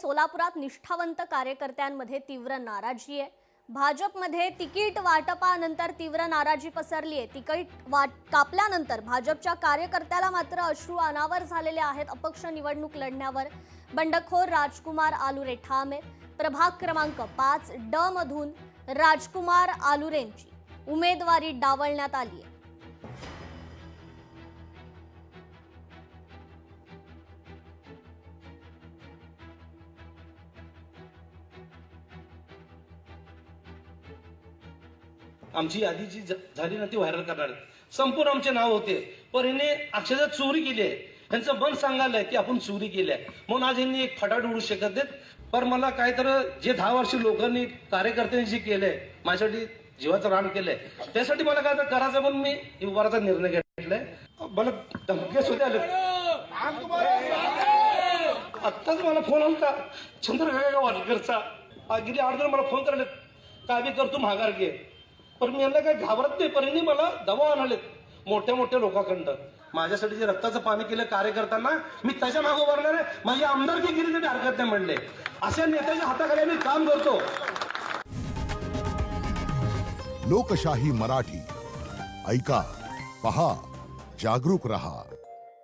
सोलापुरात निष्ठावंत कार्यकर्त्यांमध्ये तीव्र नाराजी आहे। भाजपमध्ये तिकीट वाटपानंतर तीव्र नाराजी पसरली आहे। तिकीट कापल्यानंतर भाजपच्या कार्यकर्त्याला मात्र अश्रू अनावर झालेले आहेत। अपक्ष निवडणूक लढण्यावर बंडखोर राजकुमार आलुरे ठाम आहेत। प्रभाग क्रमांक 5 ड मधून राजकुमार आलुरेंची उमेदवारी डावलण्यात आली आहे। आमची यादी जी झाली ना ती व्हायरल करणार संपूर्ण आमचे नाव होते, पण हिने अक्षरशः चोरी केली आहे। यांचं मन सांगायलंय की आपण चोरी केली आहे म्हणून आज यांनी एक फटाट उडू शकत नाहीत। पण मला काय तर जे 10 वर्ष लोकांनी कार्यकर्त्यांनी जे केलंय माझ्यासाठी जीवाचं रान केलंय त्यासाठी मला काय तर करायचं म्हणून मी उभाराचा निर्णय घेतलाय। मला धमके सुद्धा आले। आत्ताच मला फोन आलता चंद्रकांत वाटकरचा, गेली 8 दिवस मला फोन करायला काय बी करतो माघार घे, पण मी यांना काही घाबरत नाही। पण मला दबाव आणलेत मोठ्या मोठ्या लोकांकडं। माझ्यासाठी जे रक्ताचं पाणी केलं कार्यकर्त्यांना मी त्याच्या मागे उभारणार आहे। माझी आमदारकी केली तरी हरकत नाही म्हणले। अशा नेत्याच्या हाताखाली मी काम करतो। लोकशाही मराठी ऐका, पहा, जागरूक रहा।